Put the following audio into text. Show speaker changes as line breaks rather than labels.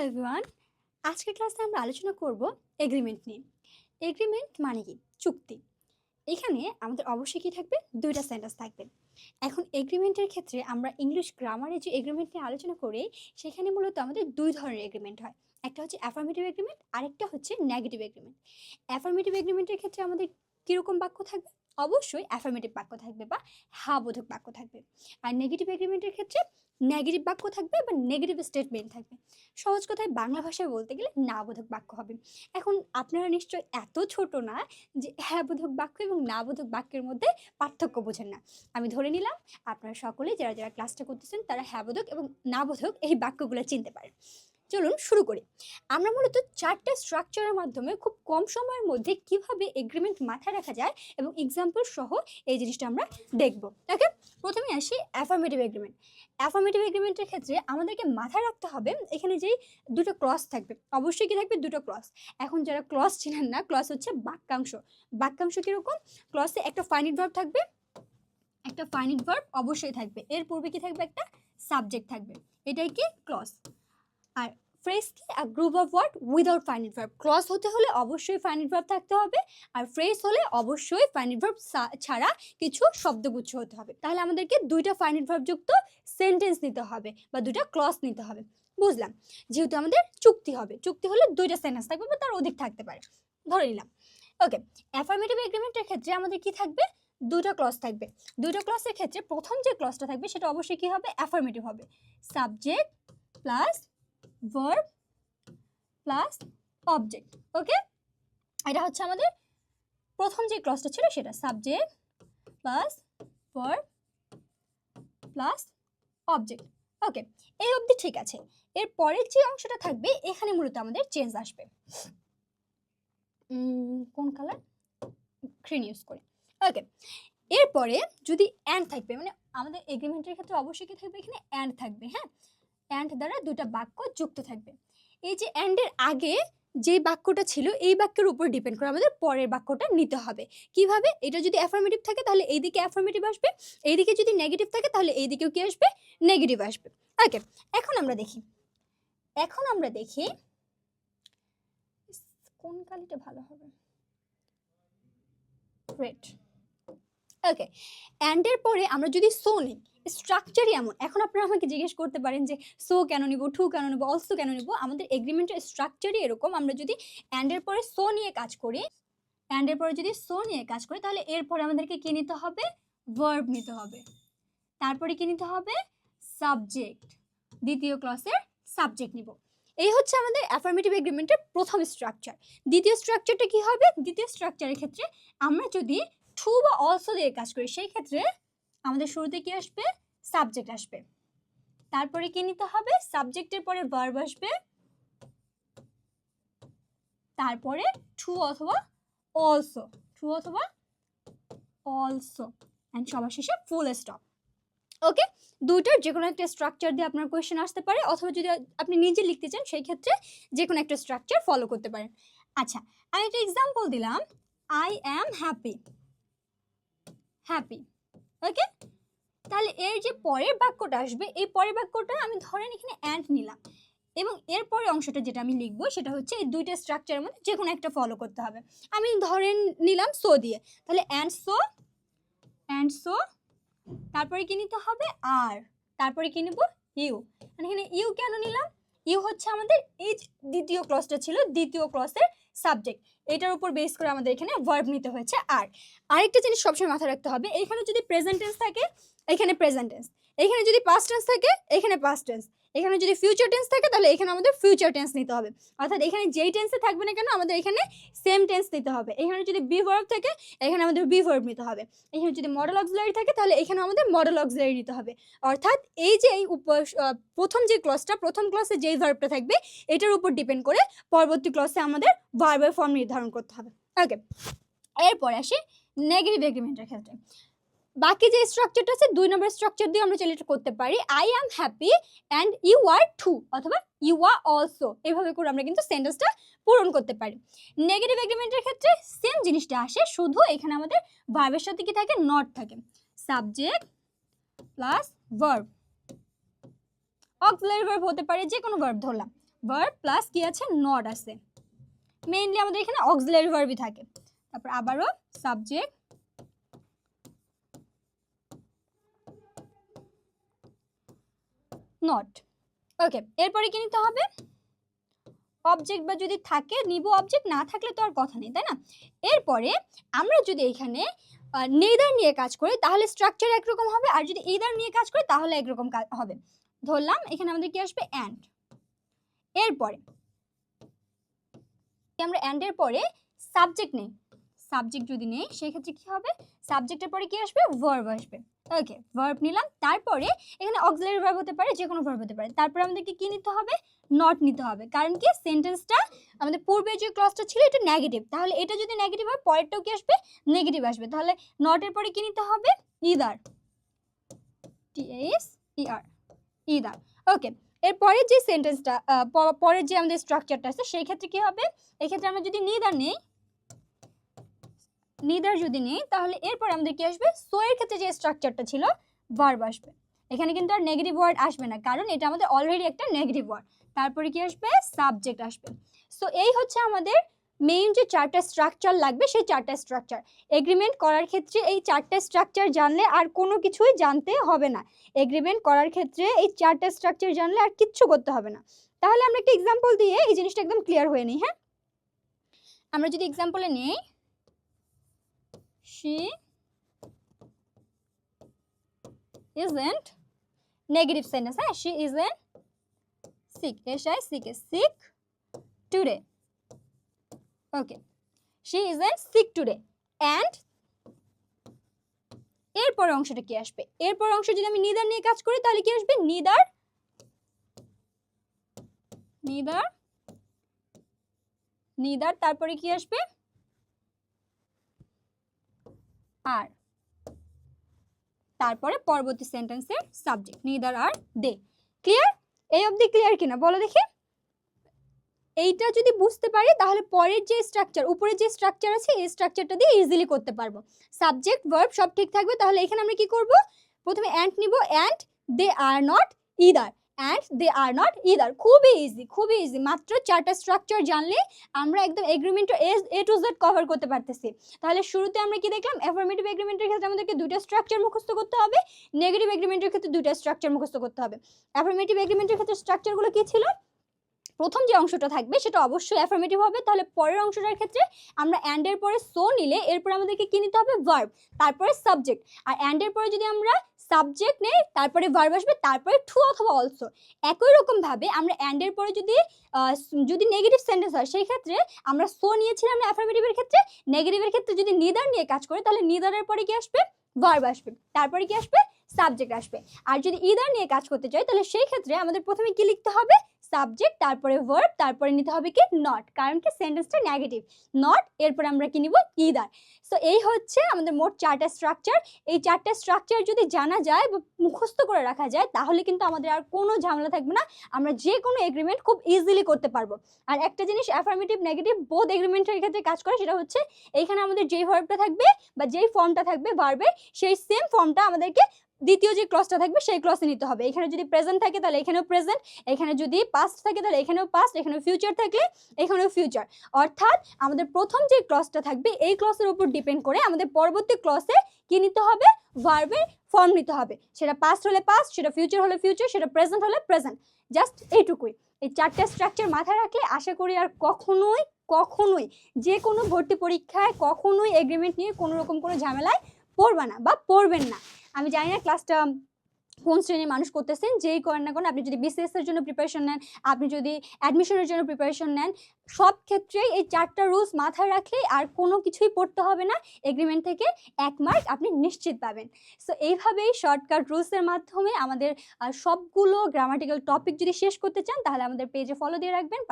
Everyone, আজকের ক্লাসে আমরা আলোচনা করব এগ্রিমেন্ট নিয়ে। এগ্রিমেন্ট মানে কি? চুক্তি। এখানে আমাদের অবশ্যই কি থাকবে? দুইটা সেন্টেন্স থাকবে। এখন এগ্রিমেন্টের ক্ষেত্রে আমরা ইংলিশ গ্রামারে যে এগ্রিমেন্ট নিয়ে আলোচনা করি, সেখানে মূলত আমাদের দুই ধরনের এগ্রিমেন্ট হয়। একটা হচ্ছে অ্যাফার্মেটিভ এগ্রিমেন্ট, আরেকটা হচ্ছে নেগেটিভ এগ্রিমেন্ট। অ্যাফার্মেটিভ এগ্রিমেন্টের ক্ষেত্রে আমাদের কীরকম বাক্য থাকবে? অবশ্যই অ্যাফার্মেটিভ বাক্য থাকবে বা হ্যাঁ বোধক বাক্য থাকবে। আর নেগেটিভ এগ্রিমেন্টের ক্ষেত্রে নেগেটিভ বাক্য থাকবে বা নেগেটিভ স্টেটমেন্ট থাকবে। সহজ কথায় বাংলা ভাষায় বলতে গেলে না বোধক বাক্য হবে। এখন আপনারা নিশ্চয় এত ছোট না যে হ্যাঁ বোধক বাক্য এবং না বোধক বাক্যের মধ্যে পার্থক্য বোঝেন না। আমি ধরে নিলাম আপনারা সকলেই যারা যারা ক্লাসটা করতেছেন তারা হ্যাঁ বোধক এবং না বোধক এই বাক্যগুলো চিনতে পারেন। চলুন শুরু করি। আমরা মূলত চারটা স্ট্রাকচারের মাধ্যমে খুব কম সময়ের মধ্যে কিভাবে এগ্রিমেন্ট মাথায় রাখা যায় এবং এক্সাম্পল সহ এই জিনিসটা আমরা দেখব। ওকে, প্রথমে আসি অ্যাফার্মেটিভ এগ্রিমেন্ট। অ্যাফার্মেটিভ এগ্রিমেন্টের ক্ষেত্রে আমাদেরকে মাথায় রাখতে হবে এখানে যেই দুটো ক্লজ থাকবে, অবশ্যই কি থাকবে? দুটো ক্লজ। এখন যারা ক্লজ ছিলেন না, ক্লজ হচ্ছে বাক্যাংশ। বাক্যাংশ কীরকম? ক্লজে একটা ফাইনিট ভার্ব থাকবে, একটা ফাইনিট ভার্ব অবশ্যই থাকবে, এর পূর্বে কি থাকবে? একটা সাবজেক্ট থাকবে, এটাই কি ক্লজ। আর ফ্রেজ কি? A group of word without finite verb. Clause হতে হলে অবশ্যই ফাইনিট ভার্ব থাকতে হবে, আর ফ্রেজ হলে অবশ্যই ফাইনিট ভার্ব ছাড়া কিছু শব্দগুচ্ছ হতে হবে। তাহলে আমাদেরকে দুইটা ফাইনিট ভার্ব যুক্ত সেন্টেন্স নিতে হবে বা দুইটা ক্লজ নিতে হবে। বুঝলাম। যেহেতু আমাদের চুক্তি হবে, চুক্তি হলে দুইটা সেন্টেন্স থাকবে বা তার অধিক থাকতে পারে, ধরে নিলাম। ওকে, অ্যাফার্মেটিভ এগ্রিমেন্টের ক্ষেত্রে আমাদের কি থাকবে? দুটো ক্লজ থাকবে। দুটো ক্লজের ক্ষেত্রে প্রথম যে ক্লজটা থাকবে সেটা অবশ্যই কি হবে? অ্যাফার্মেটিভ হবে। Subject plus verb plus object. Okay, এটা হচ্ছে আমাদের প্রথম যে ক্লজটা ছিল সেটা, subject plus verb plus object. Okay, এই অবধি ঠিক আছে। এর পরের যে অংশটা থাকবে এখানে মূলত আমাদের চেঞ্জ আসবে। কোন কালার? গ্রিন ইউজ করে। ওকে, এরপরে যদি অ্যান্ড থাকবে, মানে আমাদের এগ্রিমেন্টের ক্ষেত্রে অবশ্যই কি থাকবে? এখানে অ্যান্ড থাকবে। হ্যাঁ, অ্যান্ড দ্বারা দুটা বাক্য যুক্ত থাকবে। এই যে অ্যান্ডের আগে যে বাক্যটা ছিল এই বাক্যের উপর ডিপেন্ড করে আমাদের পরের বাক্যটা নিতে হবে। কিভাবে? এটা যদি অ্যাফার্মেটিভ থাকে তাহলে এইদিকে অ্যাফার্মেটিভ আসবে, এইদিকে যদি নেগেটিভ থাকে তাহলে এইদিকেও কি আসবে? নেগেটিভ আসবে। ওকে, এখন আমরা দেখি কোন কালিটা ভালো হবে? রেড। ওকে, অ্যান্ডের পরে আমরা যদি সো নিই, স্ট্রাকচারই এমন। এখন আপনারা আমাকে জিজ্ঞেস করতে পারেন যে সো কেন নিব, টু কেন নিব, অলসো কেন নিব? আমাদের এগ্রিমেন্টের স্ট্রাকচারই এরকম। আমরা যদি অ্যান্ডের পরে সো নিয়ে কাজ করি, তাহলে এরপরে আমাদেরকে কি নিতে হবে? ভার্ব নিতে হবে। তারপরে কি নিতে হবে? সাবজেক্ট। দ্বিতীয় ক্লজের সাবজেক্ট নিব। এই হচ্ছে আমাদের অ্যাফার্মেটিভ এগ্রিমেন্টের প্রথম স্ট্রাকচার। দ্বিতীয় স্ট্রাকচারটা কি হবে? দ্বিতীয় স্ট্রাকচারের ক্ষেত্রে আমরা যদি টু বা অলসো দিয়ে কাজ করি, সেই ক্ষেত্রে আমাদের শুরুতে কি আসবে? সাবজেক্ট আসবে। তারপরে কি নিতে হবে? সাবজেক্টের পরে ভার্ব আসবে, তারপরে টু অথবা অলসো, এন্ড সবার শেষে ফুল স্টপ। ওকে, দুইটার যে কোনো একটা স্ট্রাকচার দিয়ে আপনার কোয়েশ্চেন আসতে পারে, অথবা যদি আপনি নিজে লিখতে চান সেই ক্ষেত্রে যে কোনো একটা স্ট্রাকচার ফলো করতে পারেন। আচ্ছা, আমি একটা এক্সাম্পল দিলাম, আই অ্যাম হ্যাপি। ওকে, তাহলে এর যে পরের বাক্যটা আসবে, এই পরের বাক্যটা আমি ধরেন এখানে অ্যান্ড নিলাম, এবং এর পরের অংশটা যেটা আমি লিখবো সেটা হচ্ছে এই দুইটা স্ট্রাকচারের মধ্যে যে কোনো একটা ফলো করতে হবে। আমি ধরেন নিলাম সো দিয়ে, তাহলে অ্যান্ড সো, তারপরে কি নিতে হবে? আর, তারপরে কি নিব? ইউ। মানে এখানে ইউ কেন নিলাম? ইউ হচ্ছে আমাদের এই দ্বিতীয় ক্লজটা ছিল, দ্বিতীয় ক্লজের সাবজেক্ট, এটার উপর বেস করে আমাদের এখানে ভার্ব নিতে হয়েছে। আর আরেকটা জিনিস সবসময় মাথায় রাখতে হবে, এখানে যদি প্রেজেন্ট টেন্স থাকে এখানে প্রেজেন্ট টেন্স, এখানে যদি পাস্ট টেন্স থাকে এখানে পাস্ট টেন্স, এখানে যদি ফিউচার টেন্স থাকে তাহলে এখানে আমাদের ফিউচার টেন্স নিতে হবে। অর্থাৎ এখানে যেই টেন্সে থাকবে না কেন আমাদের এখানে সেম টেন্স নিতে হবে। এখানে যদি বি ভার্ব থাকে এখানে আমাদের বি ভার্ব নিতে হবে। এখানে যদি মডেল অক্সিলারি থাকে তাহলে এখানে আমাদের মডেল অক্সিলারি নিতে হবে। অর্থাৎ এই যে এই প্রথম যে ক্লজটা, প্রথম ক্লজে যেই ভার্বটা থাকবে এটার উপর ডিপেন্ড করে পরবর্তী ক্লজে আমাদের ভার্বের ফর্ম নির্ধারণ করতে হবে। ওকে, এরপরে আসি নেগেটিভ এগ্রিমেন্টের ক্ষেত্রে। বাকি যে স্ট্রাকচারটা আছে, 2 নম্বর স্ট্রাকচার দিয়ে আমরা চাইলে করতে পারি, I am happy and you are too, অথবা ইউ আর অলসো, এভাবে করে আমরা কিন্তু সেন্টেন্সটা পূরণ করতে পারি। নেগেটিভ এগ্রিমেন্টের ক্ষেত্রে সেম জিনিসটা আসে, শুধু এখানে আমাদের ভার্বের সাথে কি থাকে? নট থাকে। Subject plus verb, auxiliary verb হতে পারে, যে কোনো ভার্ব ধরলাম, ভার্ব প্লাস কি আছে, নট আছে। মেইনলি আমাদের এখানে অক্সিলারি ভার্বই থাকে। তারপর আবারও সাবজেক্ট নট। ওকে, এরপরে কি নিতে হবে, অবজেক্ট বা যদি থাকে নিব, অবজেক্ট না থাকলে তো আর কথা নেই, তাই না? এরপরে আমরা যদি এখানে নেইদার নিয়ে কাজ করি তাহলে স্ট্রাকচার একরকম হবে, আর যদি ইদার নিয়ে কাজ করি তাহলে একরকম হবে। ধরলাম এখানে আমাদের কি আসবে, অ্যান্ড। এরপরে আমরা অ্যান্ডের পরে সাবজেক্ট নেই, সাবজেক্ট যদি নেই সেক্ষেত্রে কি হবে, সাবজেক্টের পরে কি আসবে, ভার্ব আসবে। ওকে, ভার্ব নিলাম, তারপরে এখানে অক্সিলারি ভার্ব হতে পারে, যে কোনো ভার্ব হতে পারে। তারপরে আমাদেরকে কি নিতে হবে, নট নিতে হবে, কারণ কি সেন্টেন্সটা আমাদের পূর্বে যে ক্লজটা ছিল এটা নেগেটিভ, তাহলে এটা যদি নেগেটিভ হয় পরেরটাও কি আসবে, নেগেটিভ আসবে। তাহলে নটের পরে কি নিতে হবে, ইদার, THER, ইদার। ওকে, এরপরে যে সেন্টেন্সটা পরের যে আমাদের স্ট্রাকচারটা আছে সেই ক্ষেত্রে কি হবে, এক্ষেত্রে আমরা যদি নিদার নেই, নিদার যদি নেই তাহলে এরপর আমাদের কি আসবে, সো এর ক্ষেত্রে যে স্ট্রাকচারটা ছিল ভার্ব আসবে। এখানে কিন্তু আর নেগেটিভ ওয়ার্ড আসবে না, কারণ এটা আমাদের অলরেডি একটা নেগেটিভ ওয়ার্ড। তারপরে কি আসবে, সাবজেক্ট আসবে। সো এই হচ্ছে আমাদের মেইন যে চারটা স্ট্রাকচার লাগবে, সেই চারটা স্ট্রাকচার। এগ্রিমেন্ট করার ক্ষেত্রে এই চারটা স্ট্রাকচার জানলে আর কোনো কিছুই জানতে হবে না। এগ্রিমেন্ট করার ক্ষেত্রে এই চারটা স্ট্রাকচার জানলে আর কিচ্ছু করতে হবে না। তাহলে আমরা একটা এক্সাম্পল দিয়ে এই জিনিসটা একদম ক্লিয়ার হয়ে নিই। হ্যাঁ, আমরা যদি এক্সাম্পলে নেই, she isn't, negative sentence, হ্যাঁ, she isn't sick, sick today. Okay, she isn't sick today. And এরপর অংশটা কি আসবে, এরপর অংশ যদি আমি নিদার নিয়ে কাজ করি তাহলে কি আসবে, নিদার, নিদার, নিদার, তারপরে কি আসবে, আর, তারপরে পরবর্তী সেন্টেন্সের সাবজেক্ট, নিদার আর দে। ক্লিয়ার? এই অবধি ক্লিয়ার কিনা বলো দেখি? এইটা যদি বুঝতে পারি তাহলে পরের যে স্ট্রাকচার, উপরে যে স্ট্রাকচার আছে এই স্ট্রাকচারটা দিয়ে ইজিলি করতে পারবো। সাবজেক্ট ভার্ব সব ঠিক থাকবে। তাহলে এখানে আমরা কি করব, প্রথমে অ্যান্ড নিব, and they are not either, and they are not either. খুবই ইজি, খুবই ইজি, মাত্র চারটা স্ট্রাকচার জানলে আমরা একদম এগ্রিমেন্টের A to Z কভার করতে পারতেছি। তাহলে শুরুতে আমরা কি দেখলাম, অ্যাফার্মেটিভ এগ্রিমেন্টের ক্ষেত্রে আমাদেরকে দুইটা স্ট্রাকচার মুখস্থ করতে হবে, নেগেটিভ এগ্রিমেন্টের ক্ষেত্রে দুইটা স্ট্রাকচার মুখস্থ করতে হবে। অ্যাফার্মেটিভ এগ্রিমেন্টের ক্ষেত্রে স্ট্রাকচারগুলো কি ছিল, প্রথম যে অংশটা থাকবে সেটা অবশ্যই অ্যাফার্মেটিভ হবে। তাহলে পরের অংশটার ক্ষেত্রে আমরা অ্যান্ড এর পরে সো নিলে এরপর আমাদেরকে কি নিতে হবে, ভার্ব, তারপরে সাবজেক্ট। আর অ্যান্ড এর পরে যদি আমরা সাবজেক্ট নেই তারপরে ভার্ব আসবে, তারপরে টু অথবা অলসো। একই রকম ভাবে আমরা অ্যান্ড এর পরে যদি নেগেটিভ সেন্টেন্স হয় সেই ক্ষেত্রে আমরা সো নিয়েছিলাম না অ্যাফার্মেটিভের ক্ষেত্রে, নেগেটিভের ক্ষেত্রে যদি নিদার নিয়ে কাজ করে তাহলে নিদারের পরে কি আসবে, ভার্ব আসবে, তারপরে কি আসবে, সাবজেক্ট আসবে। আর যদি ইদার নিয়ে কাজ করতে চাই তাহলে সেই ক্ষেত্রে আমাদের প্রথমে কি লিখতে হবে, সাবজেক্ট, তারপরে ভার্ব, তারপরে নিতে হবে কি, নট, কারণ কি সেন্টেন্সটা নেগেটিভ, নট, এরপর আমরা কি নিব, ইদার। সো এই হচ্ছে আমাদের মোট চারটা স্ট্রাকচার। এই চারটা স্ট্রাকচার যদি জানা যায় বা মুখস্থ করে রাখা যায় তাহলে কিন্তু আমাদের আর কোনো ঝামেলা থাকবে না, আমরা যে কোনো এগ্রিমেন্ট খুব ইজিলি করতে পারবো। আর একটা জিনিস অ্যাফার্মেটিভ নেগেটিভ বোথ এগ্রিমেন্টের ক্ষেত্রে কাজ করে, সেটা হচ্ছে এইখানে আমাদের যেই ভার্বটা থাকবে বা যেই ফর্মটা থাকবে ভার্বের, সেই সেম ফর্মটা আমাদেরকে দ্বিতীয় যে ক্লজটা থাকবে সেই ক্লজে নিতে হবে। এখানে যদি প্রেজেন্ট থাকে তাহলে এখানেও প্রেজেন্ট, এখানে যদি পাস্ট থাকে তাহলে এখানেও পাস্ট, এখানেও ফিউচার থাকলে এখানেও ফিউচার। অর্থাৎ আমাদের প্রথম যে ক্লজটা থাকবে এই ক্লজের উপর ডিপেন্ড করে আমাদের পরবর্তী ক্লজে কি নিতে হবে, ভার্বের ফর্ম নিতে হবে। সেটা পাস্ট হলে পাস্ট, সেটা ফিউচার হলে ফিউচার, সেটা প্রেজেন্ট হলে প্রেজেন্ট। জাস্ট এইটুকুই। এই চারটা স্ট্রাকচার মাথায় রাখলে আশা করি আর কখনোই কখনোই যে কোনো ভর্তি পরীক্ষায় কখনোই এগ্রিমেন্ট নিয়ে কোনো রকম কোনো ঝামেলায় পড়বা না বা পড়বেন না। আমি জানি না ক্লাসটা কোন শ্রেণীর মানুষ করতেছেন, যেই করেন না কেন, আপনি যদি BCS এর জন্য প্রিপারেশন নেন, আপনি যদি অ্যাডমিশনের জন্য প্রিপারেশন নেন, সব ক্ষেত্রেই এই চারটা রুলস মাথায় রাখলেই আর কোনো কিছুই পড়তে হবে না, এগ্রিমেন্ট থেকে 1 মার্ক আপনি নিশ্চিত পাবেন। সো এইভাবেই শর্টকাট রুলসের মাধ্যমে আমাদের সবগুলো গ্রামাটিক্যাল টপিক যদি শেষ করতে চান তাহলে আমাদের পেজে ফলো দিয়ে রাখবেন।